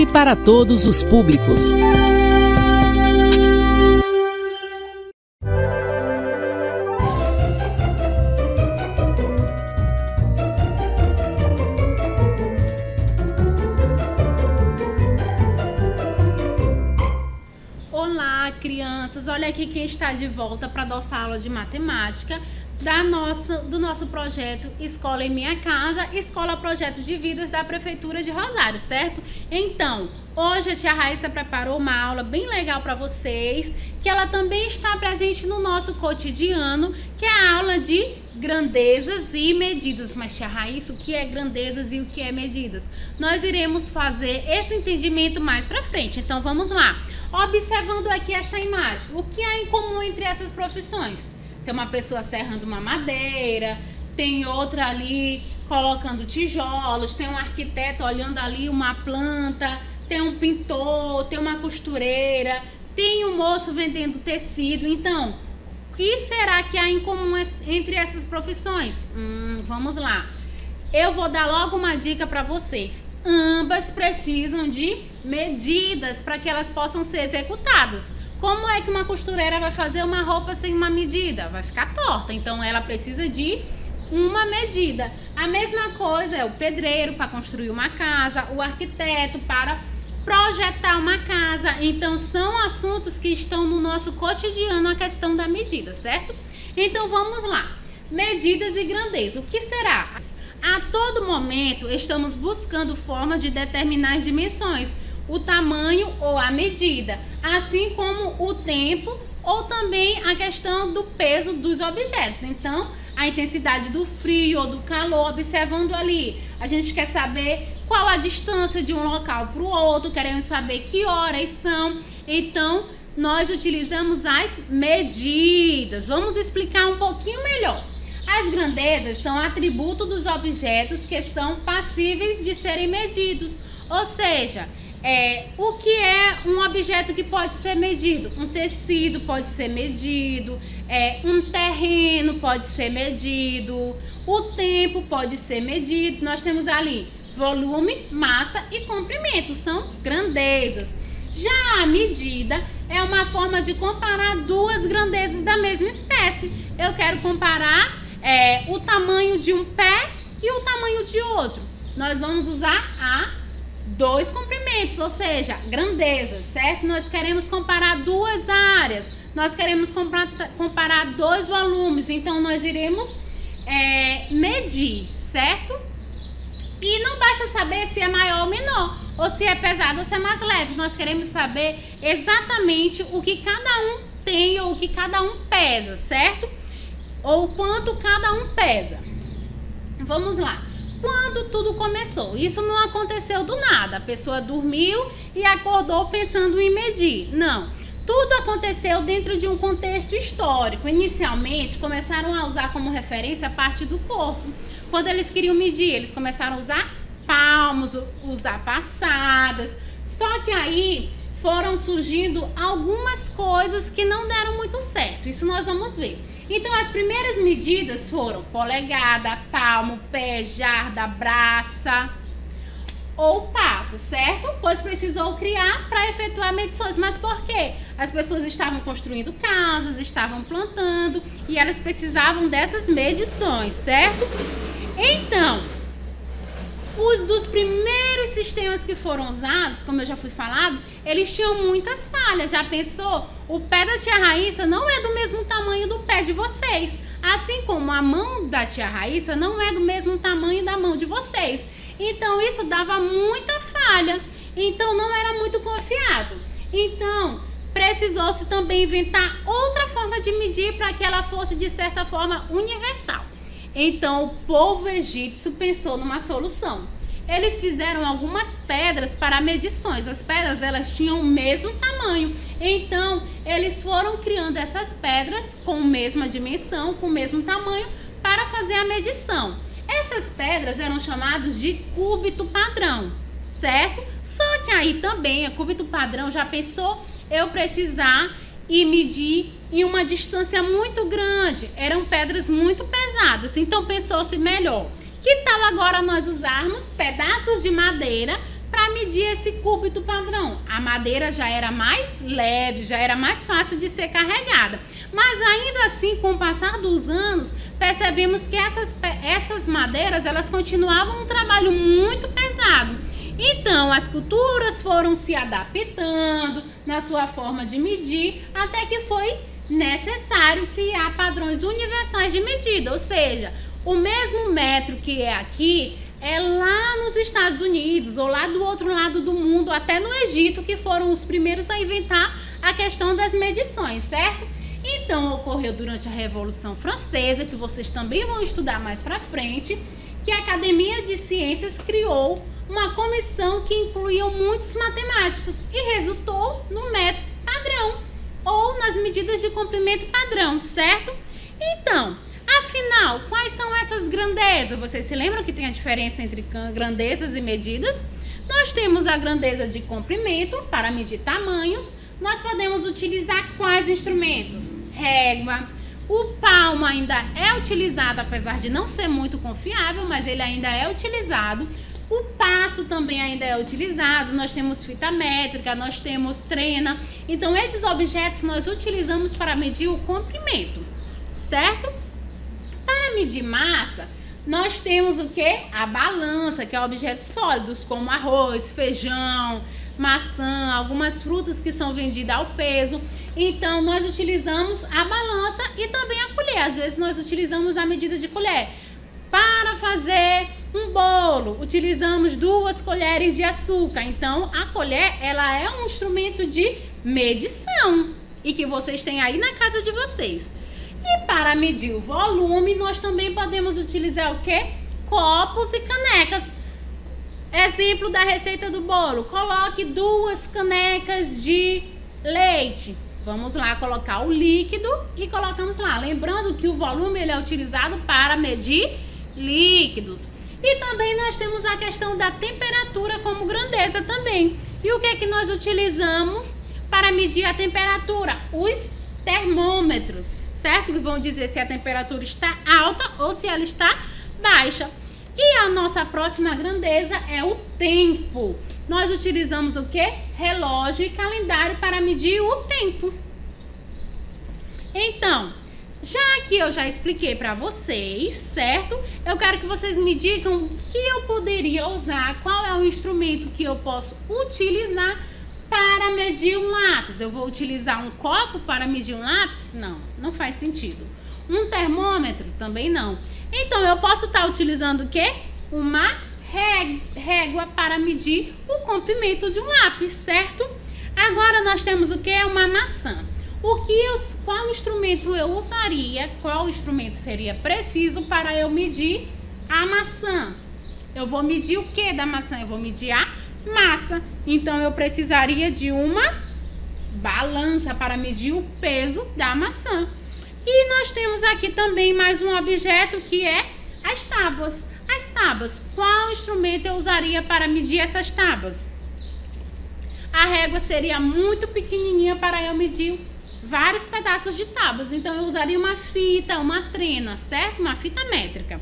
livre para todos os públicos. Olá, crianças! Olha aqui quem está de volta para a nossa aula de matemática do nosso projeto Escola em Minha Casa, Escola Projetos de Vidas da Prefeitura de Rosário, certo? Então, hoje a tia Raíssa preparou uma aula bem legal para vocês, que ela também está presente no nosso cotidiano, que é a aula de grandezas e medidas. Mas tia Raíssa, o que é grandezas e o que é medidas? Nós iremos fazer esse entendimento mais para frente, então vamos lá. Observando aqui esta imagem, o que há em comum entre essas profissões? Tem uma pessoa serrando uma madeira, tem outra ali colocando tijolos, tem um arquiteto olhando ali uma planta, tem um pintor, tem uma costureira, tem um moço vendendo tecido. Então, o que será que há em comum entre essas profissões? Vamos lá. Eu vou dar logo uma dica para vocês. Ambas precisam de medidas para que elas possam ser executadas. Como é que uma costureira vai fazer uma roupa sem uma medida? Vai ficar torta, então ela precisa de uma medida. A mesma coisa é o pedreiro para construir uma casa, o arquiteto para projetar uma casa. Então são assuntos que estão no nosso cotidiano, a questão da medida, certo? Então vamos lá. Medidas e grandeza. O que será? A todo momento estamos buscando formas de determinar as dimensões, o tamanho ou a medida, assim como o tempo ou também a questão do peso dos objetos. Então, a intensidade do frio ou do calor, observando ali, a gente quer saber qual a distância de um local para o outro, queremos saber que horas são, então nós utilizamos as medidas. Vamos explicar um pouquinho melhor. As grandezas são atributos dos objetos que são passíveis de serem medidos, ou seja, o que é um objeto que pode ser medido? Um tecido pode ser medido, um terreno pode ser medido, o tempo pode ser medido. Nós temos ali volume, massa e comprimento, são grandezas. Já a medida é uma forma de comparar duas grandezas da mesma espécie. Eu quero comparar o tamanho de um pé e o tamanho de outro. Nós vamos usar dois comprimentos, ou seja, grandezas, certo? Nós queremos comparar duas áreas, nós queremos comparar dois volumes, então nós iremos medir, certo? E não basta saber se é maior ou menor, ou se é pesado ou se é mais leve. Nós queremos saber exatamente o que cada um tem ou o que cada um pesa, certo? Ou quanto cada um pesa. Vamos lá. Quando tudo começou? Isso não aconteceu do nada. A pessoa dormiu e acordou pensando em medir. Não. Tudo aconteceu dentro de um contexto histórico. Inicialmente, começaram a usar como referência a parte do corpo. Quando eles queriam medir, eles começaram a usar palmos, usar passadas. Só que aí foram surgindo algumas coisas que não deram muito certo. Isso nós vamos ver. Então, as primeiras medidas foram polegada, palmo, pé, jarda, braça ou passo, certo? Pois precisou criar para efetuar medições. Mas por quê? As pessoas estavam construindo casas, estavam plantando e elas precisavam dessas medições, certo? Então, os dos primeiros sistemas que foram usados, como eu já fui falado, eles tinham muitas falhas. Já pensou? O pé da tia Raíssa não é do mesmo tamanho do pé de vocês. Assim como a mão da tia Raíssa não é do mesmo tamanho da mão de vocês. Então, isso dava muita falha. Então, não era muito confiável. Então, precisou-se também inventar outra forma de medir para que ela fosse, de certa forma, universal. Então, o povo egípcio pensou numa solução. Eles fizeram algumas pedras para medições. As pedras, elas tinham o mesmo tamanho. Então, eles foram criando essas pedras com a mesma dimensão, com o mesmo tamanho, para fazer a medição. Essas pedras eram chamadas de cúbito padrão, certo? Só que aí também, a cúbito padrão, já pensou eu precisar e medir em uma distância muito grande. Eram pedras muito pesadas, então pensou-se melhor. Que tal agora nós usarmos pedaços de madeira para medir esse cúbito padrão. A madeira já era mais leve, já era mais fácil de ser carregada. Mas ainda assim, com o passar dos anos, percebemos que essas madeiras, elas continuavam um trabalho muito pesado. Então, as culturas foram se adaptando na sua forma de medir, até que foi necessário criar padrões universais de medida, ou seja, o mesmo metro que é aqui, é lá nos Estados Unidos ou lá do outro lado do mundo, até no Egito, que foram os primeiros a inventar a questão das medições, certo? Então, ocorreu durante a Revolução Francesa, que vocês também vão estudar mais pra frente, que a Academia de Ciências criou uma comissão que incluía muitos matemáticos e resultou no método padrão ou nas medidas de comprimento padrão, certo? Então, afinal, quais são essas grandezas? Vocês se lembram que tem a diferença entre grandezas e medidas? Nós temos a grandeza de comprimento para medir tamanhos. Nós podemos utilizar quais instrumentos? Régua. O palmo ainda é utilizado, apesar de não ser muito confiável, mas ele ainda é utilizado. O passo também ainda é utilizado. Nós temos fita métrica, nós temos trena. Então, esses objetos nós utilizamos para medir o comprimento, certo? Para medir massa, nós temos o que? A balança, que é objetos sólidos, como arroz, feijão, maçã, algumas frutas que são vendidas ao peso. Então, nós utilizamos a balança e também a colher. Às vezes, nós utilizamos a medida de colher. Para fazer um bolo, utilizamos 2 colheres de açúcar. Então, a colher, ela é um instrumento de medição e que vocês têm aí na casa de vocês. E para medir o volume, nós também podemos utilizar o quê? Copos e canecas. Exemplo da receita do bolo. Coloque 2 canecas de leite. Vamos lá colocar o líquido e colocamos lá. Lembrando que o volume ele é utilizado para medir líquidos. E também nós temos a questão da temperatura como grandeza também. E o que é que nós utilizamos para medir a temperatura? Os termômetros, certo? Que vão dizer se a temperatura está alta ou se ela está baixa. E a nossa próxima grandeza é o tempo. Nós utilizamos o que? Relógio e calendário para medir o tempo. Então, já que eu já expliquei para vocês, certo? Eu quero que vocês me digam se eu poderia usar, qual é o instrumento que eu posso utilizar para medir um lápis. Eu vou utilizar um copo para medir um lápis? Não, não faz sentido. Um termômetro? Também não. Então, eu posso estar utilizando o quê? Uma régua para medir o comprimento de um lápis, certo? Agora, nós temos o quê? Uma maçã. Qual instrumento eu usaria? Qual instrumento seria preciso para eu medir a maçã? Eu vou medir o que da maçã? Eu vou medir a massa. Então, eu precisaria de uma balança para medir o peso da maçã. E nós temos aqui também mais um objeto que é as tábuas. As tábuas, qual instrumento eu usaria para medir essas tábuas? A régua seria muito pequenininha para eu medir vários pedaços de tábuas. Então, eu usaria uma fita, uma trena, certo? Uma fita métrica.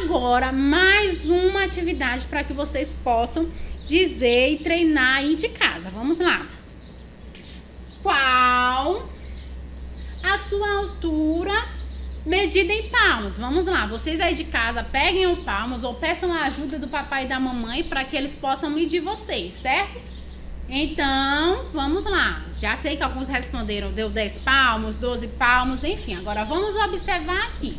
Agora, mais uma atividade para que vocês possam dizer e treinar aí de casa. Vamos lá. Qual a sua altura medida em palmos? Vamos lá, vocês aí de casa peguem o palmos ou peçam a ajuda do papai e da mamãe para que eles possam medir vocês, certo? Então, vamos lá. Já sei que alguns responderam, deu 10 palmos, 12 palmos, enfim. Agora vamos observar aqui.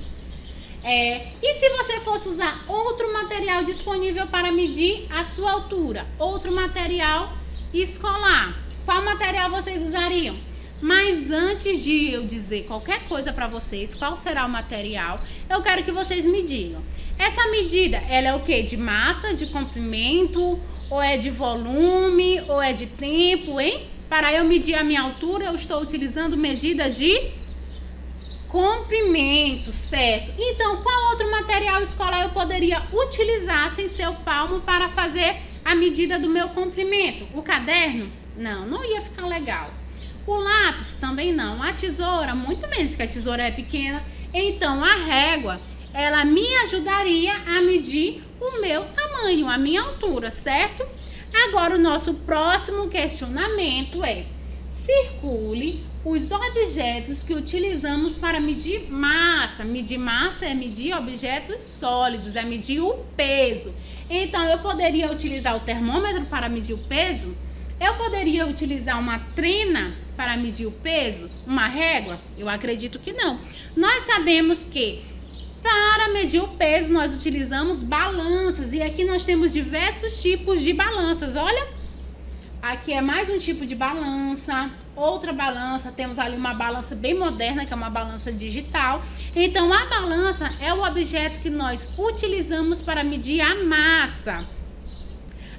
E se você fosse usar outro material disponível para medir a sua altura? Outro material escolar? Qual material vocês usariam? Mas antes de eu dizer qualquer coisa para vocês, qual será o material, eu quero que vocês me digam. Essa medida, ela é o quê? De massa, de comprimento, ou é de volume, ou é de tempo, hein? Para eu medir a minha altura, eu estou utilizando medida de comprimento, certo? Então, qual outro material escolar eu poderia utilizar sem ser o palmo para fazer a medida do meu comprimento? O caderno? Não, não ia ficar legal. O lápis? Também não. A tesoura? Muito menos, que a tesoura é pequena. Então, a régua, ela me ajudaria a medir o meu tamanho, a minha altura, certo? Agora, o nosso próximo questionamento é: circule os objetos que utilizamos para medir massa. Medir massa é medir objetos sólidos, é medir o peso. Então, eu poderia utilizar o termômetro para medir o peso? Eu poderia utilizar uma trena para medir o peso? Uma régua? Eu acredito que não. Nós sabemos que para medir o peso nós utilizamos balanças. E aqui nós temos diversos tipos de balanças. Olha, aqui é mais um tipo de balança, outra balança. Temos ali uma balança bem moderna, que é uma balança digital. Então, a balança é o objeto que nós utilizamos para medir a massa.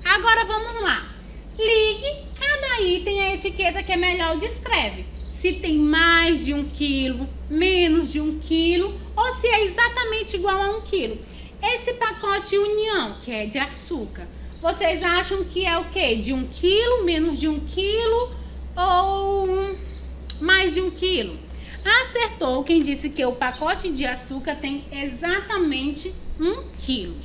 Agora, vamos lá. Ligue cada item à etiqueta que é melhor descreve. Se tem mais de 1 quilo, menos de 1 quilo, ou se é exatamente igual a 1 quilo. Esse pacote União, que é de açúcar, vocês acham que é o quê? De 1 quilo, menos de 1 quilo ou mais de 1 quilo? Acertou quem disse que o pacote de açúcar tem exatamente 1 quilo.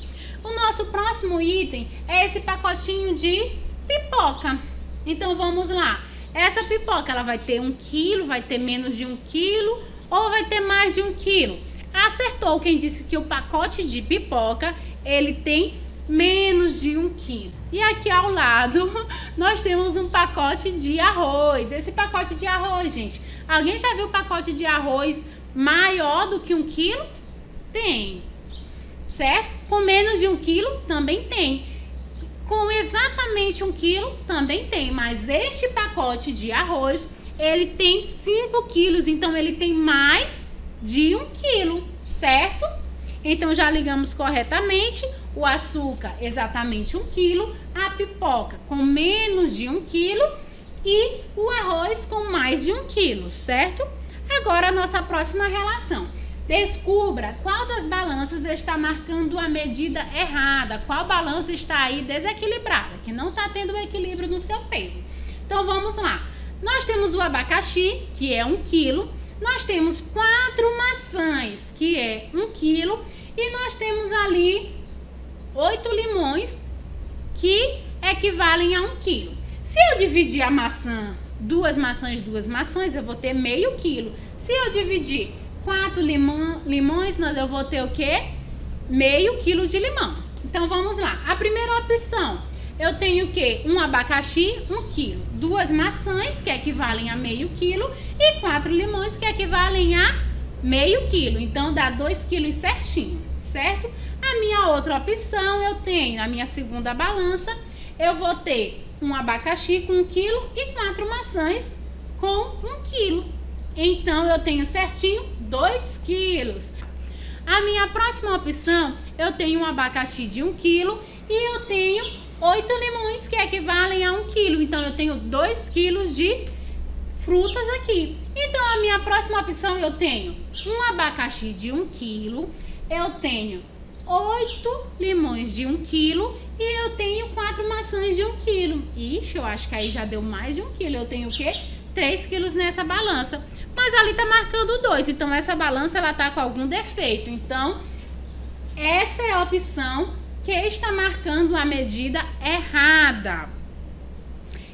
O nosso próximo item é esse pacotinho de pipoca. Então vamos lá. Essa pipoca ela vai ter 1 quilo, vai ter menos de 1 quilo ou vai ter mais de 1 quilo? Acertou quem disse que o pacote de pipoca ele tem menos de 1 quilo. E aqui ao lado nós temos um pacote de arroz. Esse pacote de arroz, gente, alguém já viu o pacote de arroz maior do que 1 quilo? Tem, certo? Com menos de 1 quilo também tem. Com exatamente 1 quilo também tem, mas este pacote de arroz, ele tem 5 quilos, então ele tem mais de 1 quilo, certo? Então já ligamos corretamente, o açúcar exatamente 1 quilo, a pipoca com menos de 1 quilo e o arroz com mais de 1 quilo, certo? Agora a nossa próxima relação. Descubra qual das balanças está marcando a medida errada, qual balança está aí desequilibrada, que não está tendo equilíbrio no seu peso. Então vamos lá. Nós temos o abacaxi, que é 1 quilo, nós temos 4 maçãs, que é 1 quilo, e nós temos ali 8 limões, que equivalem a 1 quilo. Se eu dividir a maçã, 2 maçãs, eu vou ter meio quilo. Se eu dividir 4 limões, eu vou ter o quê? Meio quilo de limão. Então vamos lá. A primeira opção, eu tenho o quê? Um abacaxi, 1 quilo. 2 maçãs, que equivalem a meio quilo. E 4 limões, que equivalem a meio quilo. Então dá 2 quilos certinho, certo? A minha outra opção, eu tenho a minha segunda balança. Eu vou ter um abacaxi com 1 quilo e 4 maçãs com 1 quilo. Então, eu tenho certinho 2 quilos. A minha próxima opção, eu tenho um abacaxi de 1 quilo e eu tenho 8 limões, que equivalem a 1 quilo. Então, eu tenho 2 quilos de frutas aqui. Então, a minha próxima opção, eu tenho um abacaxi de 1 quilo, eu tenho 8 limões de 1 quilo e eu tenho 4 maçãs de 1 quilo. Ixi, eu acho que aí já deu mais de 1 quilo. Eu tenho o quê? 3 quilos nessa balança. Mas ali tá marcando 2, então essa balança ela tá com algum defeito. Então, essa é a opção que está marcando a medida errada.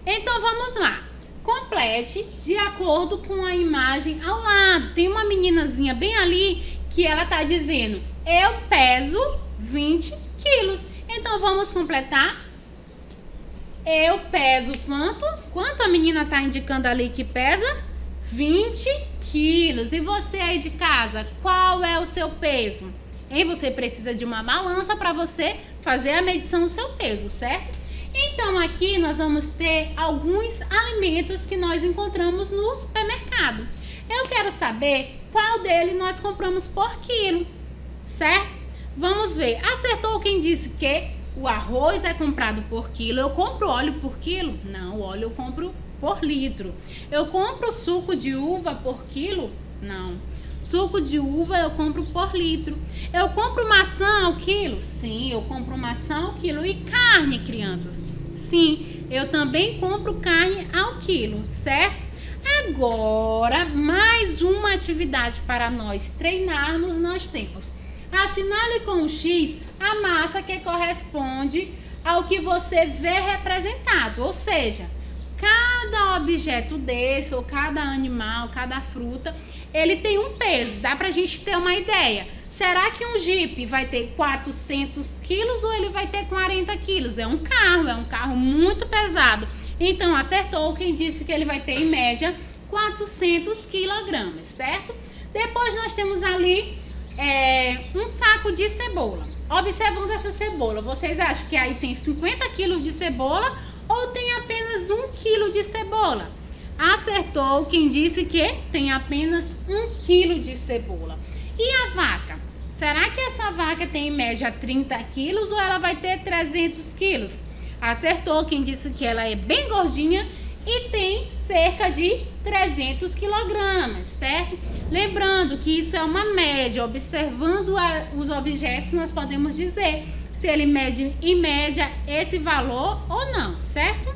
Então, vamos lá. Complete de acordo com a imagem ao lado. Tem uma meninazinha bem ali que ela tá dizendo, eu peso 20 quilos. Então, vamos completar. Eu peso quanto? Quanto a menina tá indicando ali que pesa? 20 quilos. E você aí de casa, qual é o seu peso? Hein? Você precisa de uma balança para você fazer a medição do seu peso, certo? Então aqui nós vamos ter alguns alimentos que nós encontramos no supermercado. Eu quero saber qual dele nós compramos por quilo, certo? Vamos ver. Acertou quem disse que o arroz é comprado por quilo. Eu compro óleo por quilo? Não, o óleo eu compro por litro. Eu compro suco de uva por quilo? Não. Suco de uva eu compro por litro. Eu compro maçã ao quilo? Sim, eu compro maçã ao quilo. E carne, crianças? Sim, eu também compro carne ao quilo, certo? Agora, mais uma atividade para nós treinarmos, nós temos. Assinale com o X a massa que corresponde ao que você vê representado, ou seja, cada objeto desse, ou cada animal, cada fruta, ele tem um peso. Dá pra gente ter uma ideia. Será que um Jeep vai ter 400 quilos ou ele vai ter 40 quilos? É um carro muito pesado. Então, acertou quem disse que ele vai ter, em média, 400 quilogramas, certo? Depois nós temos ali um saco de cebola. Observando essa cebola, vocês acham que aí tem 50 quilos de cebola ou tem apenas 1 quilo de cebola? Acertou quem disse que tem apenas 1 quilo de cebola. E a vaca? Será que essa vaca tem em média 30 quilos ou ela vai ter 300 quilos? Acertou quem disse que ela é bem gordinha e tem cerca de 300 quilogramas, certo? Lembrando que isso é uma média. Observando os objetos, nós podemos dizer se ele mede em média esse valor ou não, certo?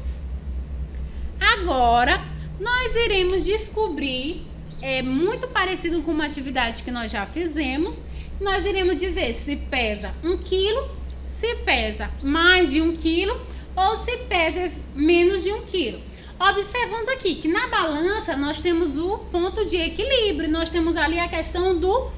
Agora, nós iremos descobrir, muito parecido com uma atividade que nós já fizemos, nós iremos dizer se pesa 1 quilo, se pesa mais de 1 quilo ou se pesa menos de 1 quilo. Observando aqui que na balança nós temos o ponto de equilíbrio, nós temos ali a questão do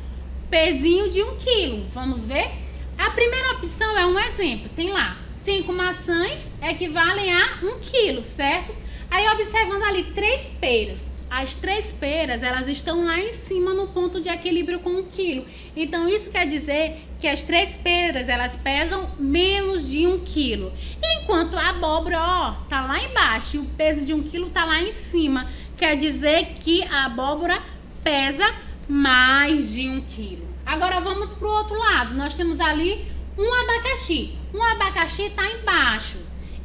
pezinho de 1 quilo. Vamos ver? A primeira opção é um exemplo, tem lá 5 maçãs equivalem a 1 quilo, certo? Aí observando ali 3 peras. As 3 peras, elas estão lá em cima no ponto de equilíbrio com 1 quilo. Então, isso quer dizer que as 3 peras, elas pesam menos de 1 quilo. Enquanto a abóbora, ó, tá lá embaixo e o peso de 1 quilo tá lá em cima. Quer dizer que a abóbora pesa mais de 1 quilo. Agora, vamos pro outro lado. Nós temos ali um abacaxi. Um abacaxi tá embaixo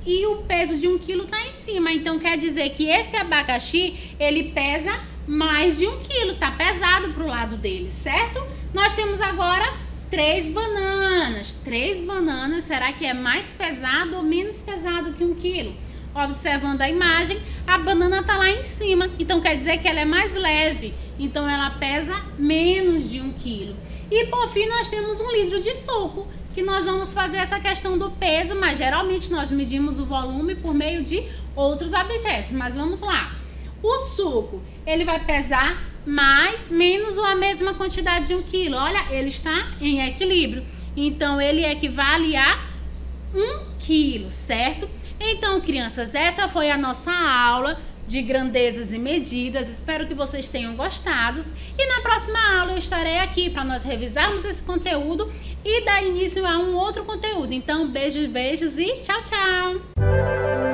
e o peso de 1 quilo tá em cima. Então, quer dizer que esse abacaxi, ele pesa mais de 1 quilo. Tá pesado pro lado dele, certo? Nós temos agora 3 bananas. 3 bananas, será que é mais pesado ou menos pesado que 1 quilo? Observando a imagem, a banana tá lá em cima. Então, quer dizer que ela é mais leve. Então, ela pesa menos de 1 quilo. E, por fim, nós temos 1 litro de suco, que nós vamos fazer essa questão do peso, mas geralmente nós medimos o volume por meio de outros objetos. Mas vamos lá. O suco, ele vai pesar mais, menos ou a mesma quantidade de 1 quilo. Olha, ele está em equilíbrio. Então, ele equivale a 1 quilo, certo? Então, crianças, essa foi a nossa aula de grandezas e medidas. Espero que vocês tenham gostado. E na próxima aula eu estarei aqui para nós revisarmos esse conteúdo e dar início a um outro conteúdo. Então, beijos, beijos e tchau, tchau!